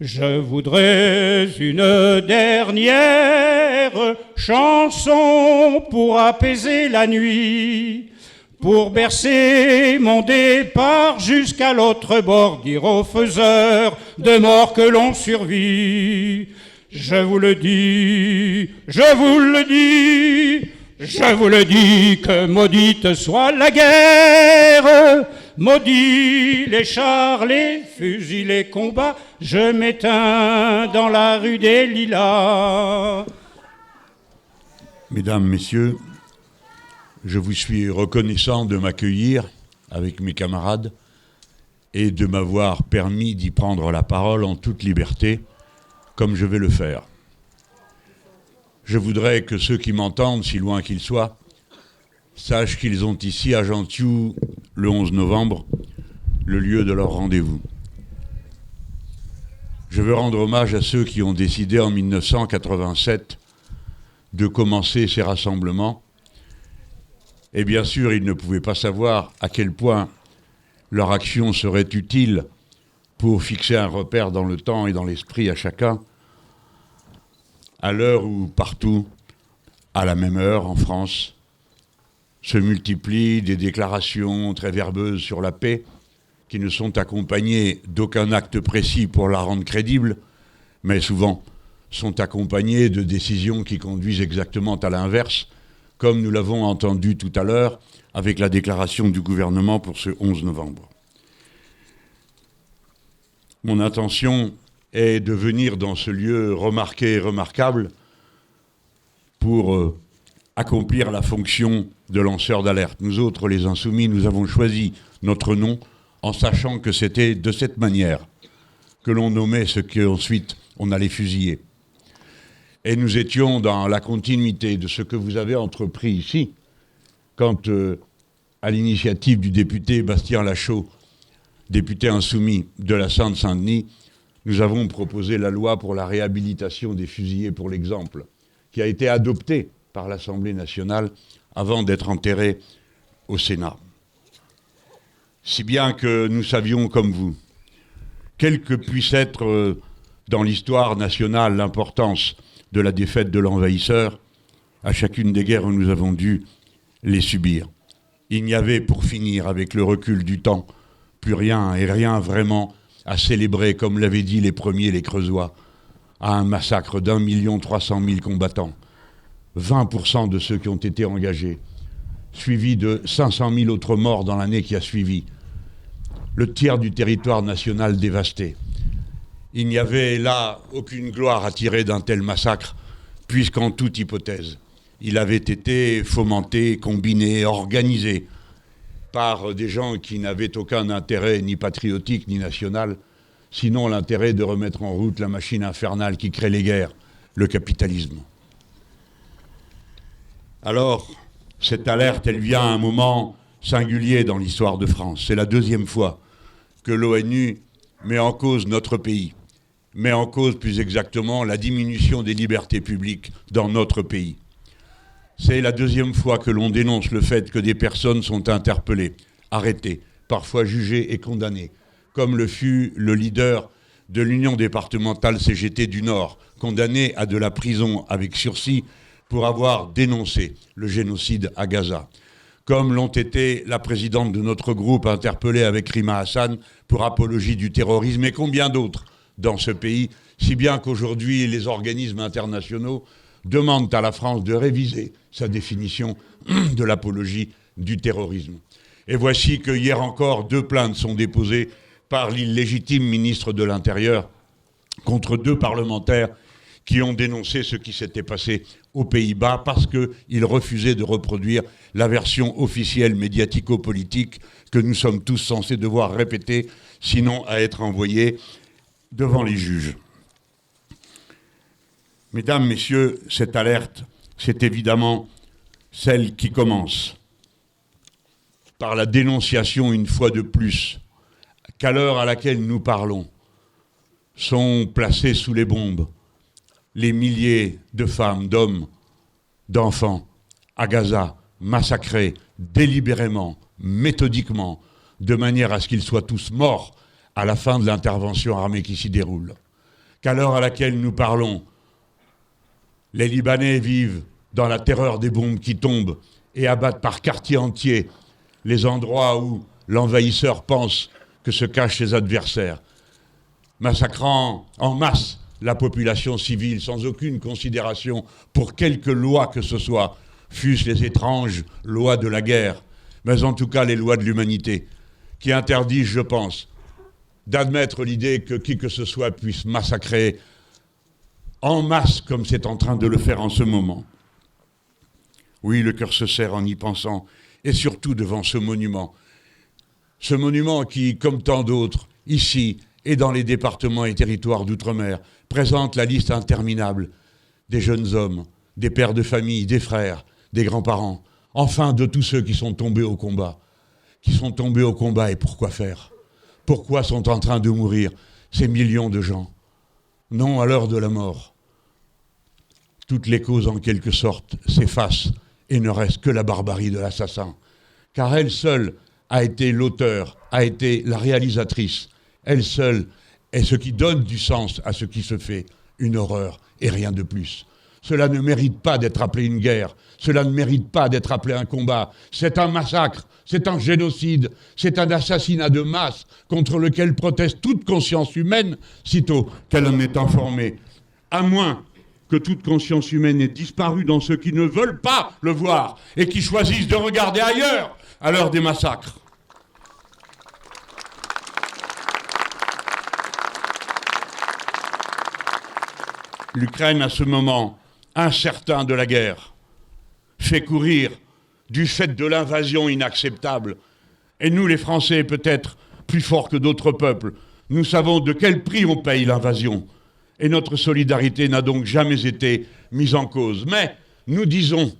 Je voudrais une dernière chanson pour apaiser la nuit, pour bercer mon départ jusqu'à l'autre bord, dire aux faiseurs de mort que l'on survit. Je vous le dis, je vous le dis, je vous le dis, que maudite soit la guerre, maudits les chars, les fusils, les combats, je m'éteins dans la rue des Lilas. Mesdames, Messieurs, je vous suis reconnaissant de m'accueillir avec mes camarades et de m'avoir permis d'y prendre la parole en toute liberté, comme je vais le faire. Je voudrais que ceux qui m'entendent, si loin qu'ils soient, sachent qu'ils ont ici à Gentiou, le 11 novembre, le lieu de leur rendez-vous. Je veux rendre hommage à ceux qui ont décidé en 1987 de commencer ces rassemblements. Et bien sûr, ils ne pouvaient pas savoir à quel point leur action serait utile pour fixer un repère dans le temps et dans l'esprit à chacun, à l'heure où partout, à la même heure en France, se multiplient des déclarations très verbeuses sur la paix qui ne sont accompagnées d'aucun acte précis pour la rendre crédible, mais souvent sont accompagnées de décisions qui conduisent exactement à l'inverse, comme nous l'avons entendu tout à l'heure avec la déclaration du gouvernement pour ce 11 novembre. Mon intention est de venir dans ce lieu remarqué et remarquable pour accomplir la fonction de lanceur d'alerte. Nous autres, les Insoumis, nous avons choisi notre nom en sachant que c'était de cette manière que l'on nommait ce qu'ensuite on allait fusiller. Et nous étions dans la continuité de ce que vous avez entrepris ici, quand, à l'initiative du député Bastien Lachaud, député insoumis de la Seine-Saint-Denis, nous avons proposé la loi pour la réhabilitation des fusillés pour l'exemple, qui a été adoptée par l'Assemblée nationale avant d'être enterrée au Sénat. Si bien que nous savions, comme vous, quelle que puisse être dans l'histoire nationale l'importance de la défaite de l'envahisseur, à chacune des guerres où nous avons dû les subir. Il n'y avait, pour finir, avec le recul du temps, plus rien et rien vraiment à célébrer, comme l'avaient dit les premiers, les Creusois, à un massacre d'1 300 000 combattants, 20% de ceux qui ont été engagés, suivi de 500 000 autres morts dans l'année qui a suivi, le tiers du territoire national dévasté. Il n'y avait là aucune gloire à tirer d'un tel massacre, puisqu'en toute hypothèse, il avait été fomenté, combiné, organisé par des gens qui n'avaient aucun intérêt ni patriotique ni national, sinon l'intérêt de remettre en route la machine infernale qui crée les guerres, le capitalisme. Alors, cette alerte, elle vient à un moment singulier dans l'histoire de France. C'est la deuxième fois que l'ONU met en cause notre pays, met en cause plus exactement la diminution des libertés publiques dans notre pays. C'est la deuxième fois que l'on dénonce le fait que des personnes sont interpellées, arrêtées, parfois jugées et condamnées, comme le fut le leader de l'Union départementale CGT du Nord, condamné à de la prison avec sursis pour avoir dénoncé le génocide à Gaza, comme l'ont été la présidente de notre groupe interpellée avec Rima Hassan pour apologie du terrorisme et combien d'autres dans ce pays, si bien qu'aujourd'hui les organismes internationaux demandent à la France de réviser sa définition de l'apologie du terrorisme. Et voici que hier encore, 2 plaintes sont déposées par l'illégitime ministre de l'Intérieur contre 2 parlementaires qui ont dénoncé ce qui s'était passé aux Pays-Bas parce qu'ils refusaient de reproduire la version officielle médiatico-politique que nous sommes tous censés devoir répéter, sinon à être envoyés devant les juges. Mesdames, Messieurs, cette alerte, c'est évidemment celle qui commence par la dénonciation, une fois de plus, qu'à l'heure à laquelle nous parlons, sont placés sous les bombes les milliers de femmes, d'hommes, d'enfants à Gaza, massacrés délibérément, méthodiquement, de manière à ce qu'ils soient tous morts à la fin de l'intervention armée qui s'y déroule. qu'à l'heure à laquelle nous parlons, les Libanais vivent dans la terreur des bombes qui tombent et abattent par quartiers entiers les endroits où l'envahisseur pense que se cachent ses adversaires, massacrant en masse la population civile sans aucune considération pour quelque loi que ce soit, fût-ce les étranges lois de la guerre, mais en tout cas les lois de l'humanité, qui interdisent, je pense, d'admettre l'idée que qui que ce soit puisse massacrer en masse comme c'est en train de le faire en ce moment. Oui, le cœur se serre en y pensant, et surtout devant ce monument qui, comme tant d'autres, ici et dans les départements et territoires d'outre-mer, présente la liste interminable des jeunes hommes, des pères de famille, des frères, des grands-parents, enfin de tous ceux qui sont tombés au combat. Et pourquoi faire ? Pourquoi sont en train de mourir ces millions de gens ? Non, à l'heure de la mort, toutes les causes en quelque sorte s'effacent et ne reste que la barbarie de l'assassin. Car elle seule a été l'auteur, a été la réalisatrice. Elle seule est ce qui donne du sens à ce qui se fait, une horreur et rien de plus. Cela ne mérite pas d'être appelé une guerre, cela ne mérite pas d'être appelé un combat. C'est un massacre, c'est un génocide, c'est un assassinat de masse contre lequel proteste toute conscience humaine, sitôt qu'elle en est informée. À moins que toute conscience humaine ait disparu dans ceux qui ne veulent pas le voir et qui choisissent de regarder ailleurs à l'heure des massacres. L'Ukraine, à ce moment incertain de la guerre, fait courir du fait de l'invasion inacceptable. Et nous, les Français, peut-être plus forts que d'autres peuples, nous savons de quel prix on paye l'invasion. Et notre solidarité n'a donc jamais été mise en cause. Mais nous disons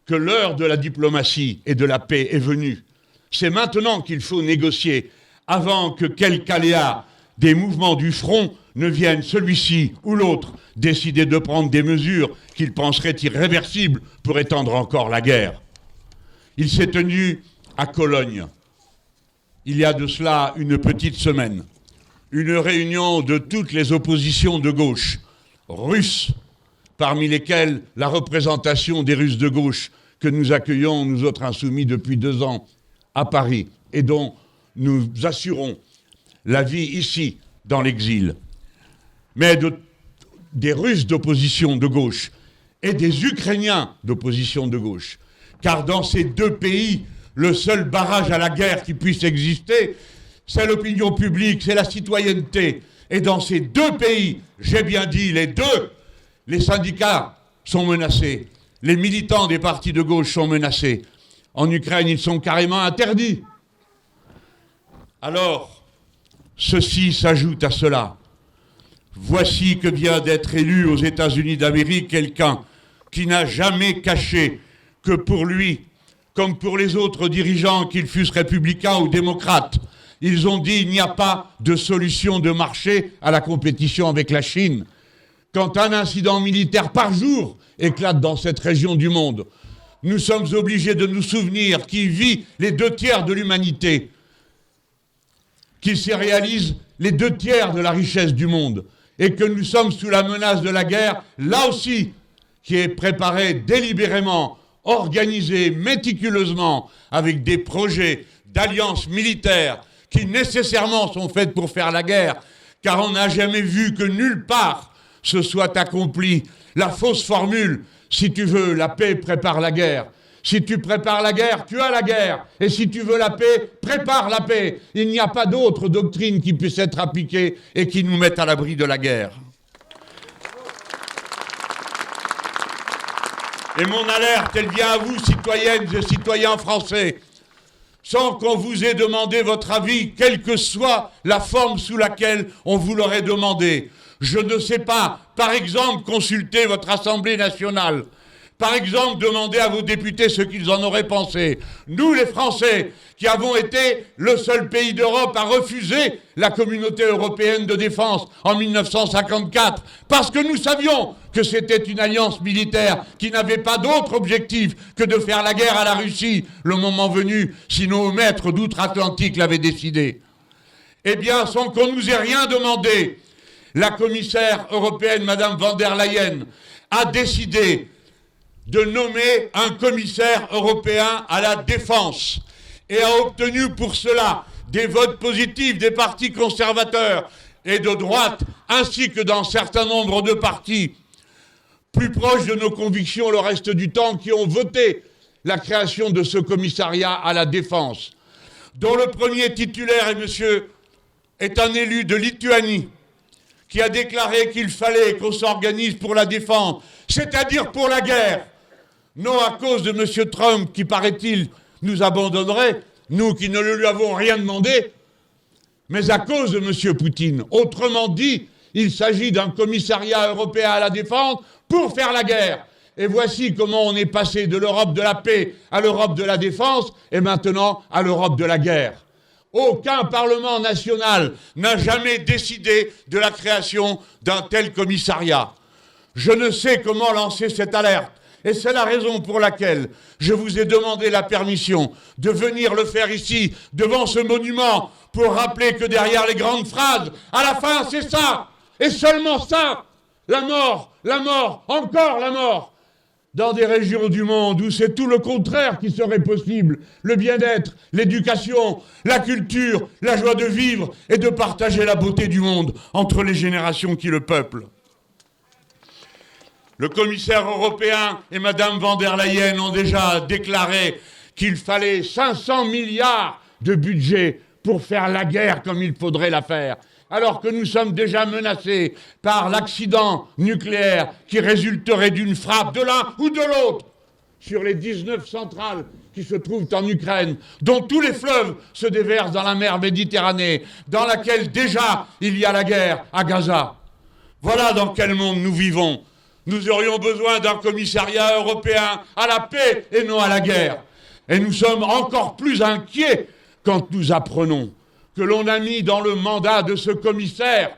que l'heure de la diplomatie et de la paix est venue. C'est maintenant qu'il faut négocier, avant que quelque aléa des mouvements du front ne vienne, celui-ci ou l'autre, décider de prendre des mesures qu'il penserait irréversibles pour étendre encore la guerre. Il s'est tenu à Cologne, il y a de cela une petite semaine, une réunion de toutes les oppositions de gauche, russes, parmi lesquelles la représentation des Russes de gauche que nous accueillons, nous autres insoumis, depuis 2 ans à Paris, et dont nous assurons la vie ici, dans l'exil, mais des Russes d'opposition de gauche et des Ukrainiens d'opposition de gauche. Car dans ces 2 pays, le seul barrage à la guerre qui puisse exister, c'est l'opinion publique, c'est la citoyenneté. Et dans ces 2 pays, j'ai bien dit les 2, les syndicats sont menacés, les militants des partis de gauche sont menacés. En Ukraine, ils sont carrément interdits. Alors, ceci s'ajoute à cela. Voici que vient d'être élu aux États-Unis d'Amérique quelqu'un qui n'a jamais caché que pour lui, comme pour les autres dirigeants, qu'ils fussent républicains ou démocrates, ils ont dit qu'il n'y a pas de solution de marché à la compétition avec la Chine. Quand un incident militaire par jour éclate dans cette région du monde, nous sommes obligés de nous souvenir qu'il vit les 2/3 de l'humanité, qu'il se réalise les 2/3 de la richesse du monde, et que nous sommes sous la menace de la guerre, là aussi, qui est préparée délibérément, organisée méticuleusement, avec des projets d'alliances militaires qui nécessairement sont faites pour faire la guerre, car on n'a jamais vu que nulle part se soit accomplie la fausse formule « si tu veux la paix, prépare la guerre ». Si tu prépares la guerre, tu as la guerre. Et si tu veux la paix, prépare la paix. Il n'y a pas d'autre doctrine qui puisse être appliquée et qui nous mette à l'abri de la guerre. Et mon alerte, elle vient à vous, citoyennes et citoyens français, sans qu'on vous ait demandé votre avis, quelle que soit la forme sous laquelle on vous l'aurait demandé. Je ne sais pas, par exemple, consulter votre Assemblée nationale. Par exemple, demandez à vos députés ce qu'ils en auraient pensé. Nous, les Français, qui avons été le seul pays d'Europe à refuser la communauté européenne de défense en 1954, parce que nous savions que c'était une alliance militaire qui n'avait pas d'autre objectif que de faire la guerre à la Russie, le moment venu, si nos maîtres d'outre-Atlantique l'avaient décidé. Eh bien, sans qu'on nous ait rien demandé, la commissaire européenne, Madame von der Leyen, a décidé de nommer un commissaire européen à la défense et a obtenu pour cela des votes positifs des partis conservateurs et de droite, ainsi que dans un certain nombre de partis plus proches de nos convictions le reste du temps, qui ont voté la création de ce commissariat à la défense, dont le premier titulaire est un élu de Lituanie, qui a déclaré qu'il fallait qu'on s'organise pour la défense, c'est-à-dire pour la guerre. Non à cause de M. Trump, qui, paraît-il, nous abandonnerait, nous qui ne lui avons rien demandé, mais à cause de M. Poutine. Autrement dit, il s'agit d'un commissariat européen à la défense pour faire la guerre. Et voici comment on est passé de l'Europe de la paix à l'Europe de la défense, et maintenant à l'Europe de la guerre. Aucun Parlement national n'a jamais décidé de la création d'un tel commissariat. Je ne sais comment lancer cette alerte. Et c'est la raison pour laquelle je vous ai demandé la permission de venir le faire ici, devant ce monument, pour rappeler que derrière les grandes phrases, à la fin, c'est ça, et seulement ça, la mort, encore la mort, dans des régions du monde où c'est tout le contraire qui serait possible, le bien-être, l'éducation, la culture, la joie de vivre et de partager la beauté du monde entre les générations qui le peuplent. Le commissaire européen et Madame von der Leyen ont déjà déclaré qu'il fallait 500 milliards de budget pour faire la guerre comme il faudrait la faire, alors que nous sommes déjà menacés par l'accident nucléaire qui résulterait d'une frappe de l'un ou de l'autre sur les 19 centrales qui se trouvent en Ukraine, dont tous les fleuves se déversent dans la mer Méditerranée, dans laquelle déjà il y a la guerre à Gaza. Voilà dans quel monde nous vivons. Nous aurions besoin d'un commissariat européen à la paix et non à la guerre. Et nous sommes encore plus inquiets quand nous apprenons que l'on a mis dans le mandat de ce commissaire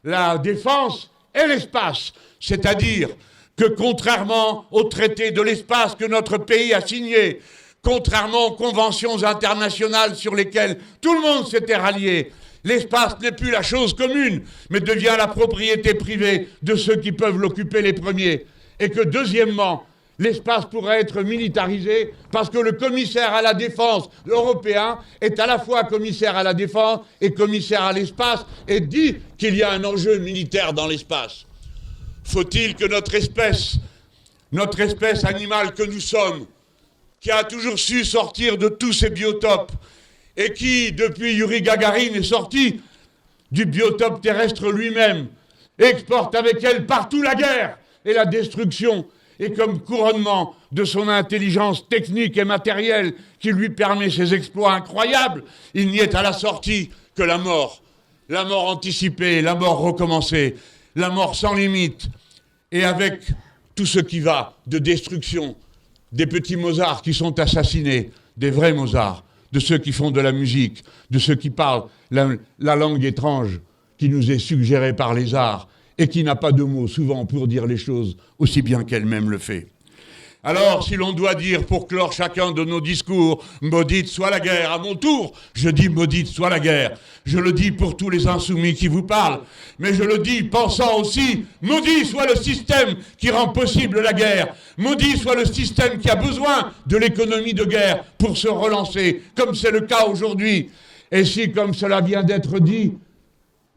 la défense et l'espace. C'est-à-dire que contrairement au traité de l'espace que notre pays a signé, contrairement aux conventions internationales sur lesquelles tout le monde s'était rallié, l'espace n'est plus la chose commune, mais devient la propriété privée de ceux qui peuvent l'occuper les premiers. Et que, deuxièmement, l'espace pourrait être militarisé parce que le commissaire à la défense européen est à la fois commissaire à la défense et commissaire à l'espace et dit qu'il y a un enjeu militaire dans l'espace. Faut-il que notre espèce animale que nous sommes, qui a toujours su sortir de tous ces biotopes, et qui, depuis Yuri Gagarin, est sorti du biotope terrestre lui-même, exporte avec elle partout la guerre et la destruction, et comme couronnement de son intelligence technique et matérielle qui lui permet ses exploits incroyables, il n'y est à la sortie que la mort anticipée, la mort recommencée, la mort sans limite, et avec tout ce qui va de destruction, des petits Mozart qui sont assassinés, des vrais Mozart, de ceux qui font de la musique, de ceux qui parlent la langue étrange qui nous est suggérée par les arts et qui n'a pas de mots souvent pour dire les choses aussi bien qu'elle-même le fait. Alors, si l'on doit dire pour clore chacun de nos discours, maudite soit la guerre, à mon tour, je dis maudite soit la guerre. Je le dis pour tous les insoumis qui vous parlent, mais je le dis pensant aussi, maudit soit le système qui rend possible la guerre, maudit soit le système qui a besoin de l'économie de guerre pour se relancer, comme c'est le cas aujourd'hui. Et si, comme cela vient d'être dit,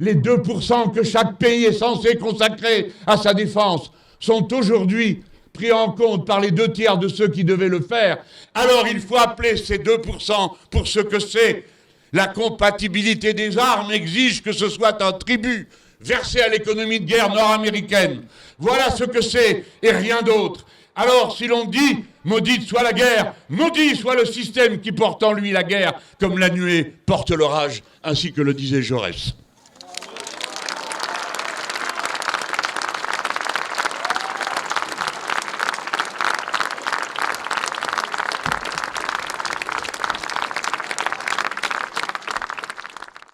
les 2% que chaque pays est censé consacrer à sa défense sont aujourd'hui pris en compte par les 2/3 de ceux qui devaient le faire, alors il faut appeler ces 2% pour ce que c'est. La compatibilité des armes exige que ce soit un tribut versé à l'économie de guerre nord-américaine. Voilà ce que c'est et rien d'autre. Alors si l'on dit « maudite soit la guerre », maudit soit le système qui porte en lui la guerre, comme la nuée porte l'orage, ainsi que le disait Jaurès.